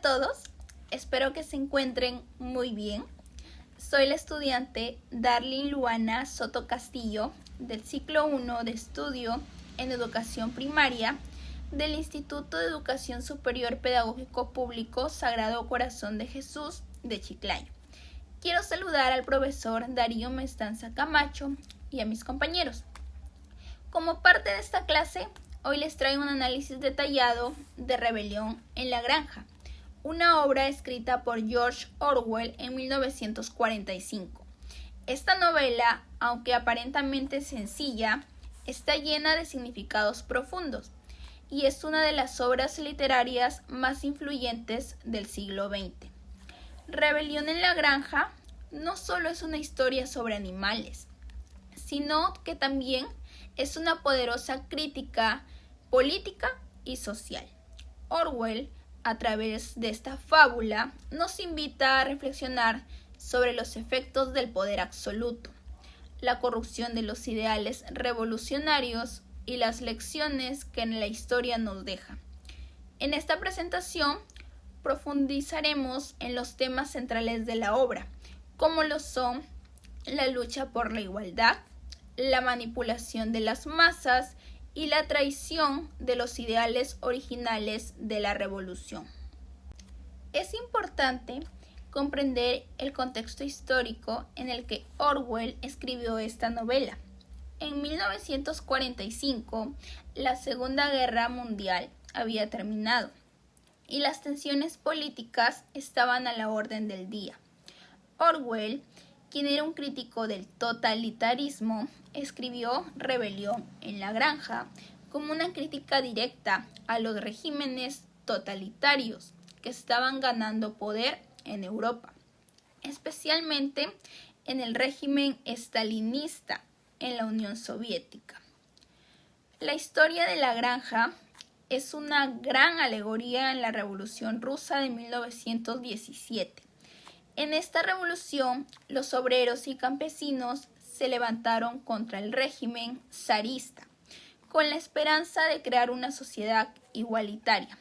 todos, espero que se encuentren muy bien. Soy la estudiante Darlene Luana Soto Castillo del ciclo 1 de estudio en educación primaria del Instituto de Educación Superior Pedagógico Público Sagrado Corazón de Jesús de Chiclayo. Quiero saludar al profesor Darío Mestanza Camacho y a mis compañeros. Como parte de esta clase, hoy les traigo un análisis detallado de Rebelión en la Granja, una obra escrita por George Orwell en 1945. Esta novela, aunque aparentemente sencilla, está llena de significados profundos y es una de las obras literarias más influyentes del siglo XX. Rebelión en la Granja no solo es una historia sobre animales, sino que también es una poderosa crítica política y social. Orwell, a través de esta fábula, nos invita a reflexionar sobre los efectos del poder absoluto, la corrupción de los ideales revolucionarios y las lecciones que en la historia nos deja. En esta presentación profundizaremos en los temas centrales de la obra, como lo son la lucha por la igualdad, la manipulación de las masas y la traición de los ideales originales de la revolución. Es importante comprender el contexto histórico en el que Orwell escribió esta novela. En 1945, la Segunda Guerra Mundial había terminado y las tensiones políticas estaban a la orden del día. Orwell, quien era un crítico del totalitarismo, escribió Rebelión en la Granja como una crítica directa a los regímenes totalitarios que estaban ganando poder en Europa, especialmente en el régimen estalinista en la Unión Soviética. La historia de la Granja es una gran alegoría en la Revolución Rusa de 1917. En esta revolución, los obreros y campesinos se levantaron contra el régimen zarista, con la esperanza de crear una sociedad igualitaria.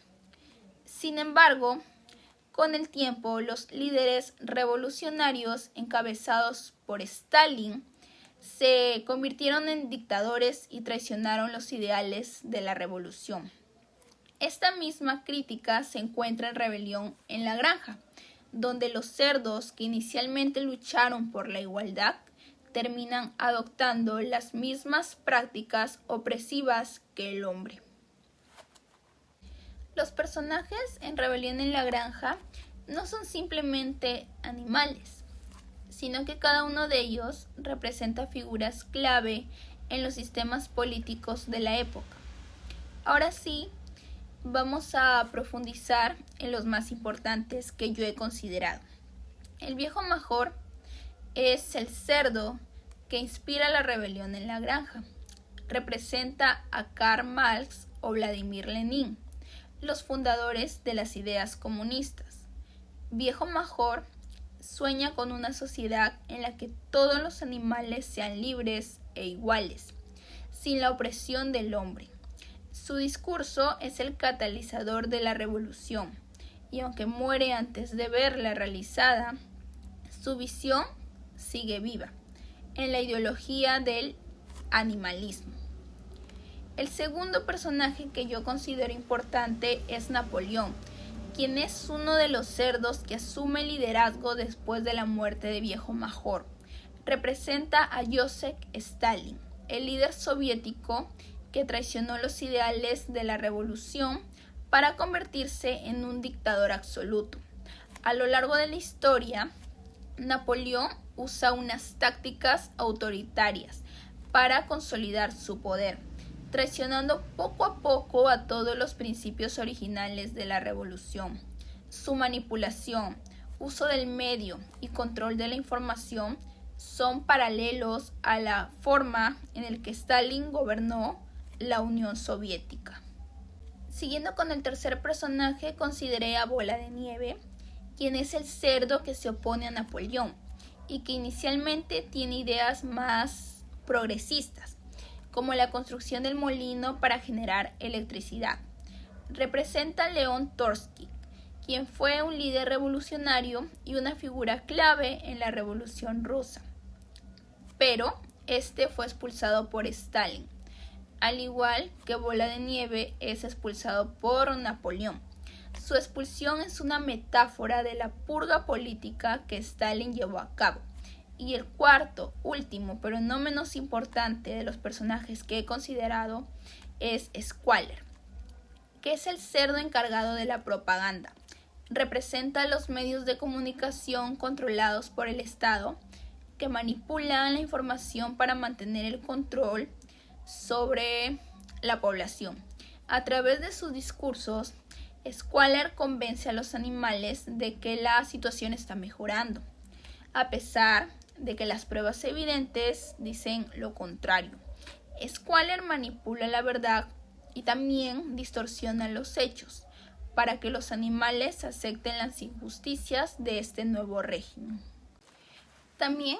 Sin embargo, con el tiempo, los líderes revolucionarios encabezados por Stalin se convirtieron en dictadores y traicionaron los ideales de la revolución. Esta misma crítica se encuentra en Rebelión en la Granja, donde los cerdos que inicialmente lucharon por la igualdad terminan adoptando las mismas prácticas opresivas que el hombre. Los personajes en Rebelión en la Granja no son simplemente animales, sino que cada uno de ellos representa figuras clave en los sistemas políticos de la época. Ahora sí, vamos a profundizar en los más importantes que yo he considerado. El viejo Major es el cerdo que inspira la rebelión en la granja. Representa a Karl Marx o Vladimir Lenin, los fundadores de las ideas comunistas. Viejo Major sueña con una sociedad en la que todos los animales sean libres e iguales, sin la opresión del hombre. Su discurso es el catalizador de la revolución, y aunque muere antes de verla realizada, su visión sigue viva en la ideología del animalismo. El segundo personaje que yo considero importante es Napoleón, quien es uno de los cerdos que asume el liderazgo después de la muerte de Viejo Major. Representa a Joseph Stalin, el líder soviético que traicionó los ideales de la revolución para convertirse en un dictador absoluto. A lo largo de la historia, Napoleón usa unas tácticas autoritarias para consolidar su poder, traicionando poco a poco a todos los principios originales de la revolución. Su manipulación, uso del medio y control de la información son paralelos a la forma en la que Stalin gobernó la Unión Soviética. Siguiendo con el tercer personaje, consideré a Bola de Nieve, quien es el cerdo que se opone a Napoleón y que inicialmente tiene ideas más progresistas, como la construcción del molino para generar electricidad. Representa a León Trotsky, quien fue un líder revolucionario y una figura clave en la Revolución Rusa. Pero este fue expulsado por Stalin, al igual que Bola de Nieve es expulsado por Napoleón. Su expulsión es una metáfora de la purga política que Stalin llevó a cabo. Y el cuarto, último, pero no menos importante de los personajes que he considerado es Squalor, que es el cerdo encargado de la propaganda. Representa los medios de comunicación controlados por el Estado que manipulan la información para mantener el control sobre la población. A través de sus discursos, Squalor convence a los animales de que la situación está mejorando, a pesar de que las pruebas evidentes dicen lo contrario. Squalor manipula la verdad y también distorsiona los hechos para que los animales acepten las injusticias de este nuevo régimen. También,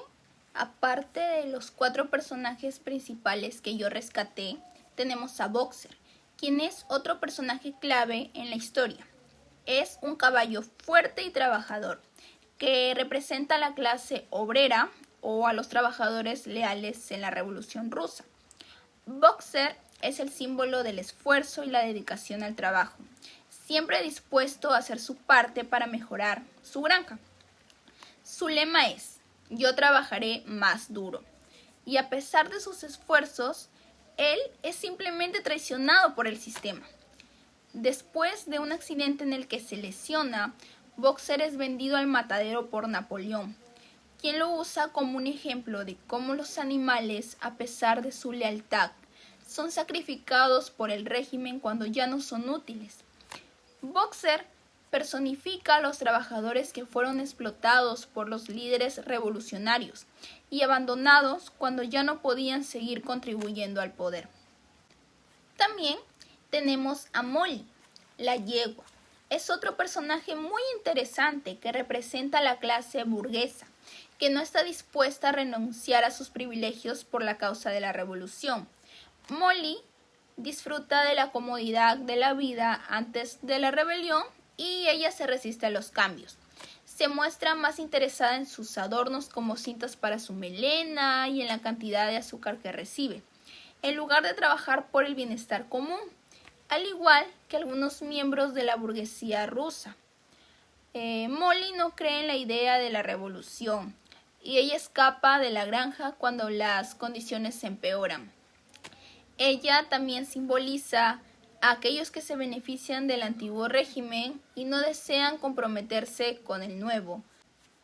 aparte de los 4 personajes principales que yo rescaté, tenemos a Boxer, quien es otro personaje clave en la historia. Es un caballo fuerte y trabajador, que representa a la clase obrera o a los trabajadores leales en la Revolución Rusa. Boxer es el símbolo del esfuerzo y la dedicación al trabajo, siempre dispuesto a hacer su parte para mejorar su granja. Su lema es: yo trabajaré más duro. Y a pesar de sus esfuerzos, él es simplemente traicionado por el sistema. Después de un accidente en el que se lesiona, Boxer es vendido al matadero por Napoleón, quien lo usa como un ejemplo de cómo los animales, a pesar de su lealtad, son sacrificados por el régimen cuando ya no son útiles. Boxer personifica a los trabajadores que fueron explotados por los líderes revolucionarios y abandonados cuando ya no podían seguir contribuyendo al poder. También tenemos a Molly, la yegua. Es otro personaje muy interesante que representa a la clase burguesa, que no está dispuesta a renunciar a sus privilegios por la causa de la revolución. Molly disfruta de la comodidad de la vida antes de la rebelión y ella se resiste a los cambios. Se muestra más interesada en sus adornos como cintas para su melena y en la cantidad de azúcar que recibe, en lugar de trabajar por el bienestar común, al igual que algunos miembros de la burguesía rusa. Molly no cree en la idea de la revolución y ella escapa de la granja cuando las condiciones se empeoran. Ella también simboliza a aquellos que se benefician del antiguo régimen y no desean comprometerse con el nuevo.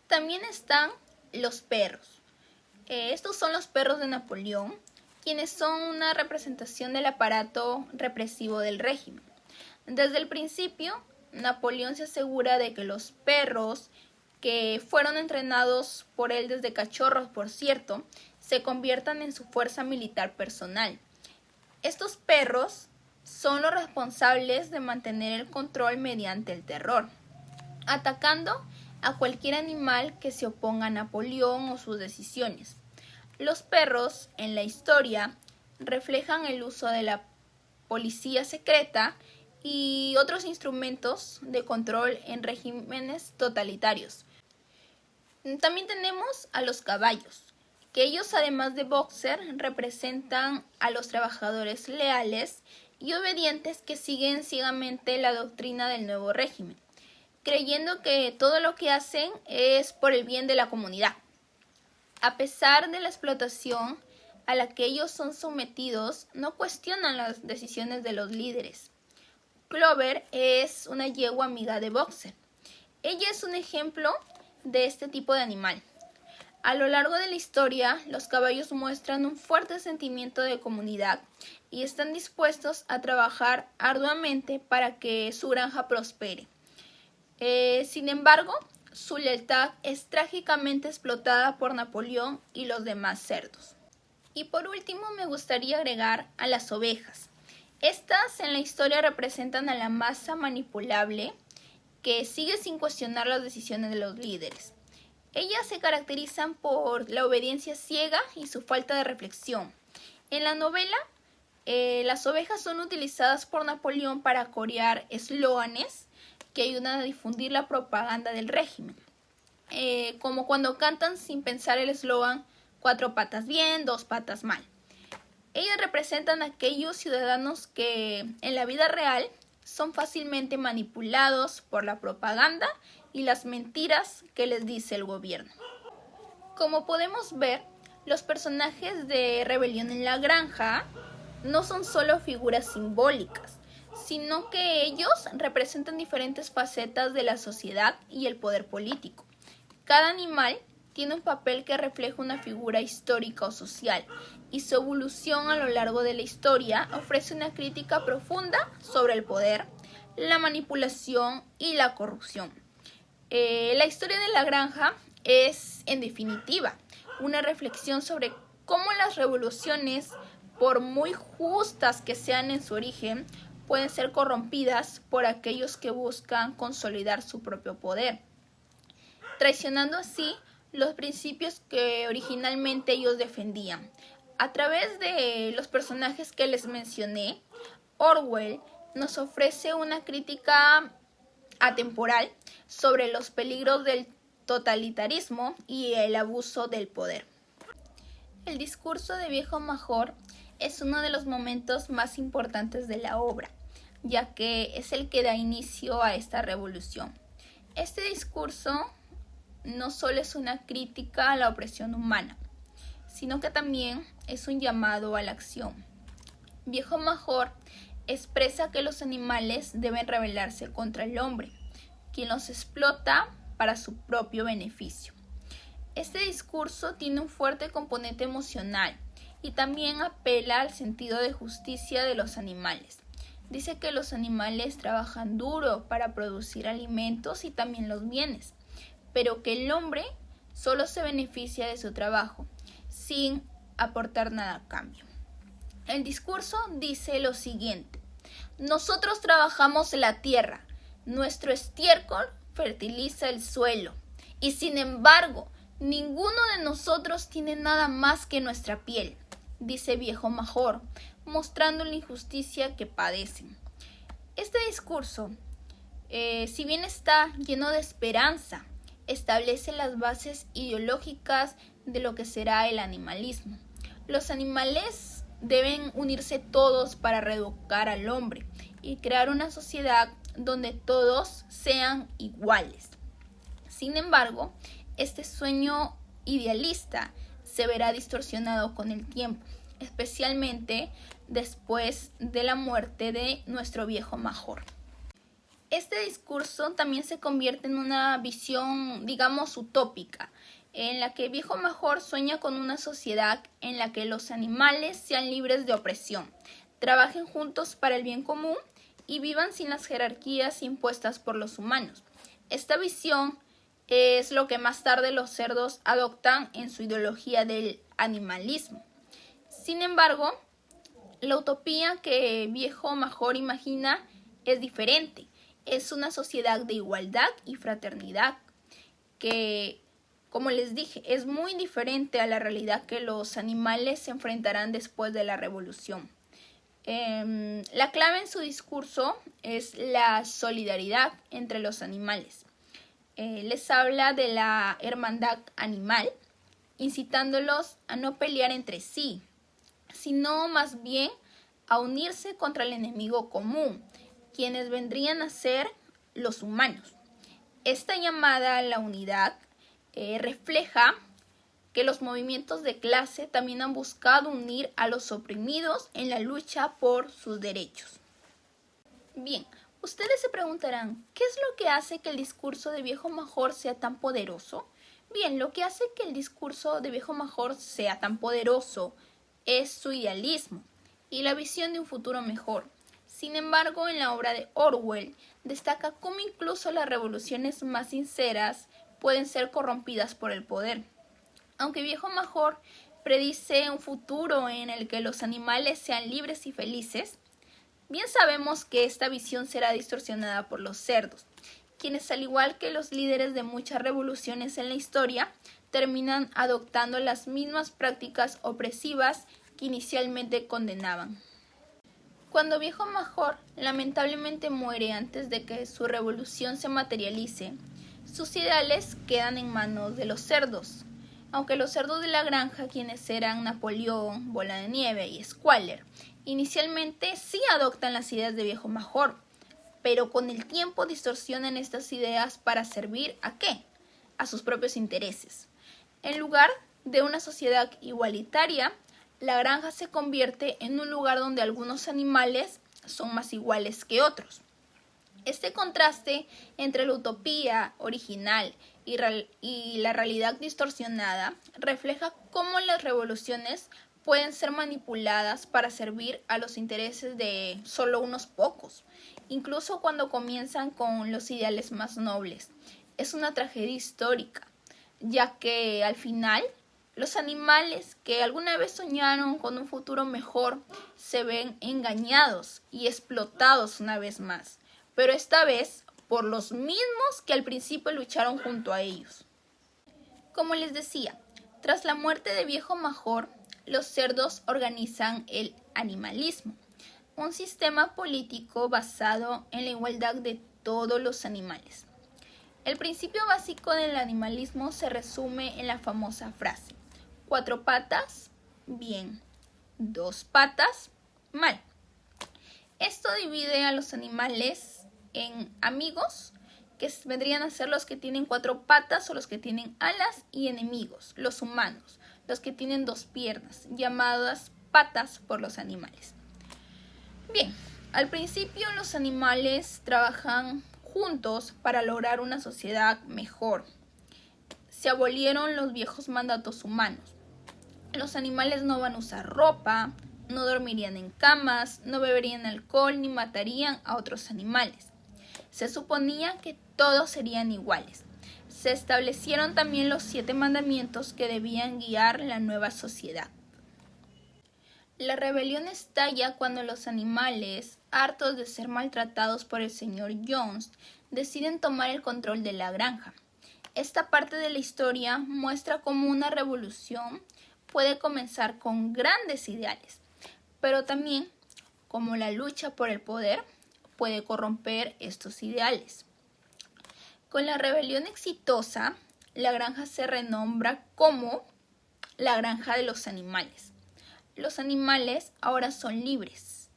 También están los perros. Estos son los perros de Napoleón, quienes son una representación del aparato represivo del régimen. Desde el principio, Napoleón se asegura de que los perros, que fueron entrenados por él desde cachorros, por cierto, se conviertan en su fuerza militar personal. Estos perros son los responsables de mantener el control mediante el terror, atacando a cualquier animal que se oponga a Napoleón o sus decisiones. Los perros, en la historia, reflejan el uso de la policía secreta y otros instrumentos de control en regímenes totalitarios. También tenemos a los caballos, que ellos, además de Boxer, representan a los trabajadores leales y obedientes que siguen ciegamente la doctrina del nuevo régimen, creyendo que todo lo que hacen es por el bien de la comunidad. A pesar de la explotación a la que ellos son sometidos, no cuestionan las decisiones de los líderes. Clover es una yegua amiga de Boxer. Ella es un ejemplo de este tipo de animal. A lo largo de la historia, los caballos muestran un fuerte sentimiento de comunidad y están dispuestos a trabajar arduamente para que su granja prospere. Sin embargo, su lealtad es trágicamente explotada por Napoleón y los demás cerdos. Y por último, me gustaría agregar a las ovejas. Estas en la historia representan a la masa manipulable que sigue sin cuestionar las decisiones de los líderes. Ellas se caracterizan por la obediencia ciega y su falta de reflexión. En la novela, las ovejas son utilizadas por Napoleón para corear eslóganes que ayudan a difundir la propaganda del régimen. Como cuando cantan sin pensar el eslogan 4 patas bien, 2 patas mal. Ellas representan a aquellos ciudadanos que en la vida real son fácilmente manipulados por la propaganda y las mentiras que les dice el gobierno. Como podemos ver, los personajes de Rebelión en la Granja no son solo figuras simbólicas, sino que ellos representan diferentes facetas de la sociedad y el poder político. Cada animal tiene un papel que refleja una figura histórica o social, y su evolución a lo largo de la historia ofrece una crítica profunda sobre el poder, la manipulación y la corrupción. La historia de la granja es, en definitiva, una reflexión sobre cómo las revoluciones, por muy justas que sean en su origen, pueden ser corrompidas por aquellos que buscan consolidar su propio poder, traicionando así los principios que originalmente ellos defendían. A través de los personajes que les mencioné, Orwell nos ofrece una crítica atemporal sobre los peligros del totalitarismo y el abuso del poder. El discurso de Viejo Major es uno de los momentos más importantes de la obra, ya que es el que da inicio a esta revolución. Este discurso no solo es una crítica a la opresión humana, sino que también es un llamado a la acción. Viejo Major expresa que los animales deben rebelarse contra el hombre, quien los explota para su propio beneficio. Este discurso tiene un fuerte componente emocional y también apela al sentido de justicia de los animales. Dice que los animales trabajan duro para producir alimentos y también los bienes, pero que el hombre solo se beneficia de su trabajo, sin aportar nada a cambio. El discurso dice lo siguiente: nosotros trabajamos la tierra, nuestro estiércol fertiliza el suelo, y sin embargo, ninguno de nosotros tiene nada más que nuestra piel, dice Viejo Major, mostrando la injusticia que padecen. Este discurso, si bien está lleno de esperanza, establece las bases ideológicas de lo que será el animalismo. Los animales deben unirse todos para reeducar al hombre y crear una sociedad donde todos sean iguales. Sin embargo, este sueño idealista se verá distorsionado con el tiempo, especialmente después de la muerte de nuestro Viejo Major. Este discurso también se convierte en una visión, digamos, utópica, en la que Viejo Major sueña con una sociedad en la que los animales sean libres de opresión, trabajen juntos para el bien común y vivan sin las jerarquías impuestas por los humanos. Esta visión es lo que más tarde los cerdos adoptan en su ideología del animalismo. Sin embargo, la utopía que Viejo Major imagina es diferente. Es una sociedad de igualdad y fraternidad que, como les dije, es muy diferente a la realidad que los animales se enfrentarán después de la revolución. La clave en su discurso es la solidaridad entre los animales. Les habla de la hermandad animal, incitándolos a no pelear entre sí, sino más bien a unirse contra el enemigo común, quienes vendrían a ser los humanos. Esta llamada a la unidad refleja que los movimientos de clase también han buscado unir a los oprimidos en la lucha por sus derechos. Bien, ustedes se preguntarán, ¿qué es lo que hace que el discurso de Viejo Major sea tan poderoso? Bien, lo que hace que el discurso de Viejo Major sea tan poderoso es su idealismo y la visión de un futuro mejor. Sin embargo, en la obra de Orwell destaca cómo incluso las revoluciones más sinceras pueden ser corrompidas por el poder. Aunque Viejo Major predice un futuro en el que los animales sean libres y felices, bien sabemos que esta visión será distorsionada por los cerdos, quienes, al igual que los líderes de muchas revoluciones en la historia, terminan adoptando las mismas prácticas opresivas que inicialmente condenaban. Cuando Viejo Major lamentablemente muere antes de que su revolución se materialice, sus ideales quedan en manos de los cerdos. Aunque los cerdos de la granja, quienes eran Napoleón, Bola de Nieve y Squaller, inicialmente sí adoptan las ideas de Viejo Major, pero con el tiempo distorsionan estas ideas para servir ¿a qué? A sus propios intereses. En lugar de una sociedad igualitaria, la granja se convierte en un lugar donde algunos animales son más iguales que otros. Este contraste entre la utopía original y la realidad distorsionada refleja cómo las revoluciones pueden ser manipuladas para servir a los intereses de solo unos pocos, incluso cuando comienzan con los ideales más nobles. Es una tragedia histórica, ya que al final los animales que alguna vez soñaron con un futuro mejor se ven engañados y explotados una vez más, pero esta vez por los mismos que al principio lucharon junto a ellos. Como les decía, tras la muerte de Viejo Major, los cerdos organizan el animalismo, un sistema político basado en la igualdad de todos los animales. El principio básico del animalismo se resume en la famosa frase: 4 patas, bien; 2 patas, mal. Esto divide a los animales en amigos, que vendrían a ser los que tienen 4 patas o los que tienen alas, y enemigos, los humanos, los que tienen 2 piernas, llamadas patas por los animales. Bien, al principio los animales trabajan juntos para lograr una sociedad mejor. Se abolieron los viejos mandatos humanos. Los animales no van a usar ropa, no dormirían en camas, no beberían alcohol ni matarían a otros animales. Se suponía que todos serían iguales. Se establecieron también los 7 mandamientos que debían guiar la nueva sociedad. La rebelión estalla cuando los animales, hartos de ser maltratados por el señor Jones, deciden tomar el control de la granja. Esta parte de la historia muestra cómo una revolución puede comenzar con grandes ideales, pero también cómo la lucha por el poder puede corromper estos ideales. Con la rebelión exitosa, la granja se renombra como la granja de los animales. Los animales ahora son libres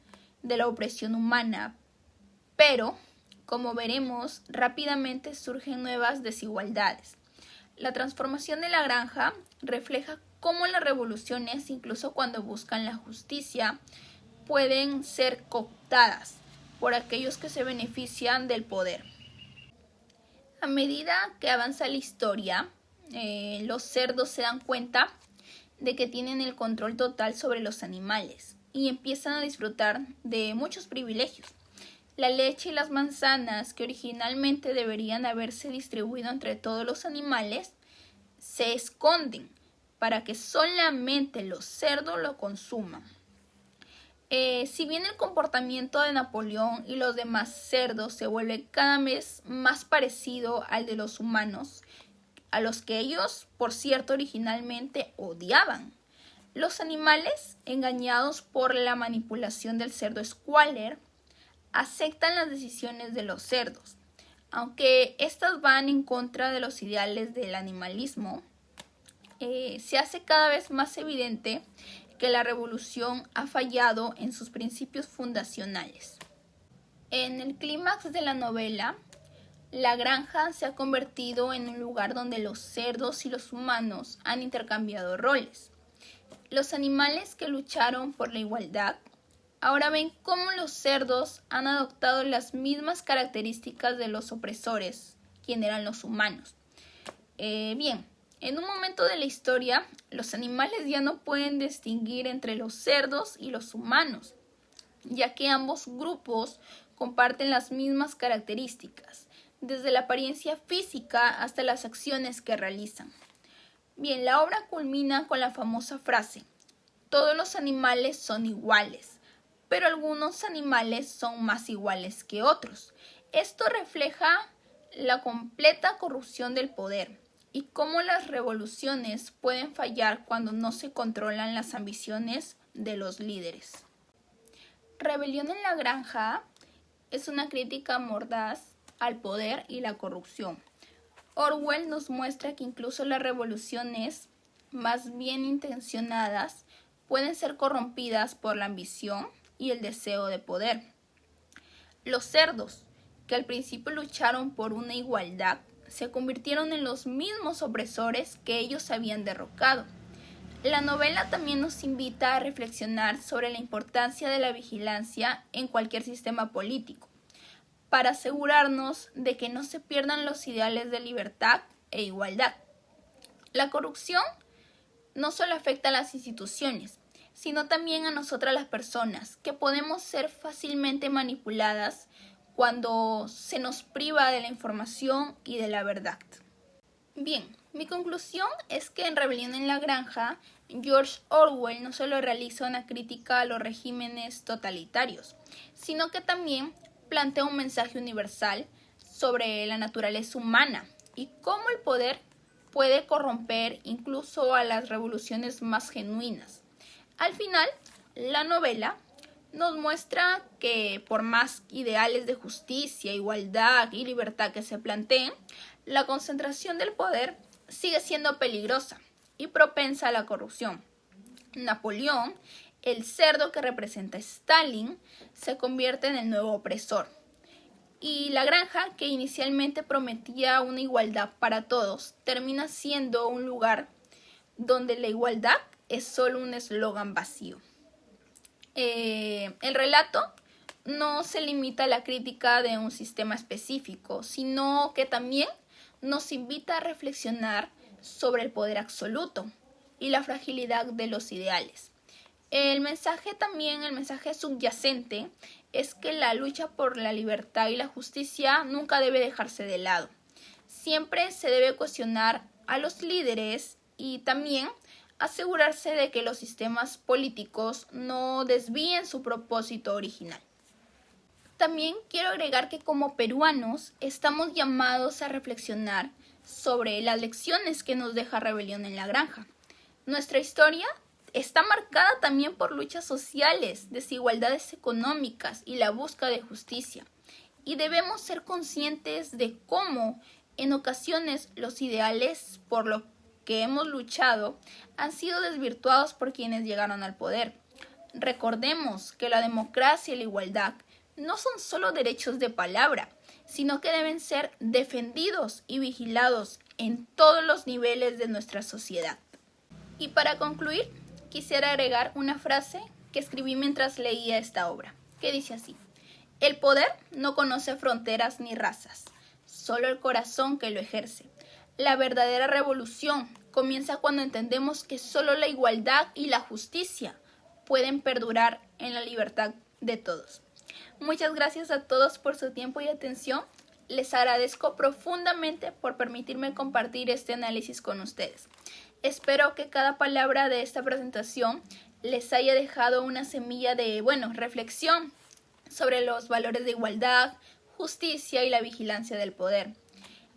de la opresión humana, pero, como veremos, rápidamente surgen nuevas desigualdades. La transformación de la granja refleja cómo las revoluciones, incluso cuando buscan la justicia, pueden ser cooptadas por aquellos que se benefician del poder. A medida que avanza la historia, los cerdos se dan cuenta de que tienen el control total sobre los animales y empiezan a disfrutar de muchos privilegios. La leche y las manzanas, que originalmente deberían haberse distribuido entre todos los animales, se esconden para que solamente los cerdos lo consuman. Si bien el comportamiento de Napoleón y los demás cerdos se vuelve cada vez más parecido al de los humanos, a los que ellos, por cierto, originalmente odiaban, los animales, engañados por la manipulación del cerdo Squaller, aceptan las decisiones de los cerdos. Aunque estas van en contra de los ideales del animalismo, se hace cada vez más evidente que la revolución ha fallado en sus principios fundacionales. En el clímax de la novela, la granja se ha convertido en un lugar donde los cerdos y los humanos han intercambiado roles. Los animales que lucharon por la igualdad ahora ven cómo los cerdos han adoptado las mismas características de los opresores, quienes eran los humanos. Bien, en un momento de la historia, los animales ya no pueden distinguir entre los cerdos y los humanos, ya que ambos grupos comparten las mismas características, desde la apariencia física hasta las acciones que realizan. Bien, la obra culmina con la famosa frase: todos los animales son iguales, pero algunos animales son más iguales que otros. Esto refleja la completa corrupción del poder y cómo las revoluciones pueden fallar cuando no se controlan las ambiciones de los líderes. Rebelión en la Granja es una crítica mordaz al poder y la corrupción. Orwell nos muestra que incluso las revoluciones más bien intencionadas pueden ser corrompidas por la ambición y el deseo de poder. Los cerdos, que al principio lucharon por una igualdad, se convirtieron en los mismos opresores que ellos habían derrocado. La novela también nos invita a reflexionar sobre la importancia de la vigilancia en cualquier sistema político, para asegurarnos de que no se pierdan los ideales de libertad e igualdad. La corrupción no solo afecta a las instituciones, sino también a nosotras las personas, que podemos ser fácilmente manipuladas cuando se nos priva de la información y de la verdad. Bien, mi conclusión es que en Rebelión en la Granja, George Orwell no solo realiza una crítica a los regímenes totalitarios, sino que también plantea un mensaje universal sobre la naturaleza humana y cómo el poder puede corromper incluso a las revoluciones más genuinas. Al final, la novela nos muestra que por más ideales de justicia, igualdad y libertad que se planteen, la concentración del poder sigue siendo peligrosa y propensa a la corrupción. Napoleón, el cerdo que representa a Stalin, se convierte en el nuevo opresor. Y la granja, que inicialmente prometía una igualdad para todos, termina siendo un lugar donde la igualdad es solo un eslogan vacío. El relato no se limita a la crítica de un sistema específico, sino que también nos invita a reflexionar sobre el poder absoluto y la fragilidad de los ideales. El mensaje subyacente es que la lucha por la libertad y la justicia nunca debe dejarse de lado. Siempre se debe cuestionar a los líderes y también asegurarse de que los sistemas políticos no desvíen su propósito original. También quiero agregar que como peruanos estamos llamados a reflexionar sobre las lecciones que nos deja Rebelión en la Granja. Nuestra historia está marcada también por luchas sociales, desigualdades económicas y la búsqueda de justicia. Y debemos ser conscientes de cómo, en ocasiones, los ideales por lo que hemos luchado han sido desvirtuados por quienes llegaron al poder. Recordemos que la democracia y la igualdad no son solo derechos de palabra, sino que deben ser defendidos y vigilados en todos los niveles de nuestra sociedad. Y para concluir, quisiera agregar una frase que escribí mientras leía esta obra, que dice así: el poder no conoce fronteras ni razas, solo el corazón que lo ejerce. La verdadera revolución comienza cuando entendemos que solo la igualdad y la justicia pueden perdurar en la libertad de todos. Muchas gracias a todos por su tiempo y atención. Les agradezco profundamente por permitirme compartir este análisis con ustedes. Espero que cada palabra de esta presentación les haya dejado una semilla de, reflexión sobre los valores de igualdad, justicia y la vigilancia del poder.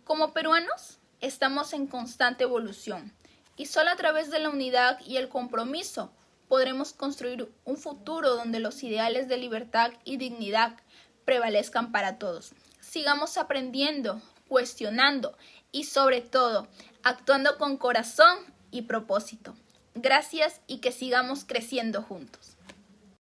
Como peruanos, estamos en constante evolución y solo a través de la unidad y el compromiso podremos construir un futuro donde los ideales de libertad y dignidad prevalezcan para todos. Sigamos aprendiendo, cuestionando y sobre todo actuando con corazón y propósito. Gracias y que sigamos creciendo juntos.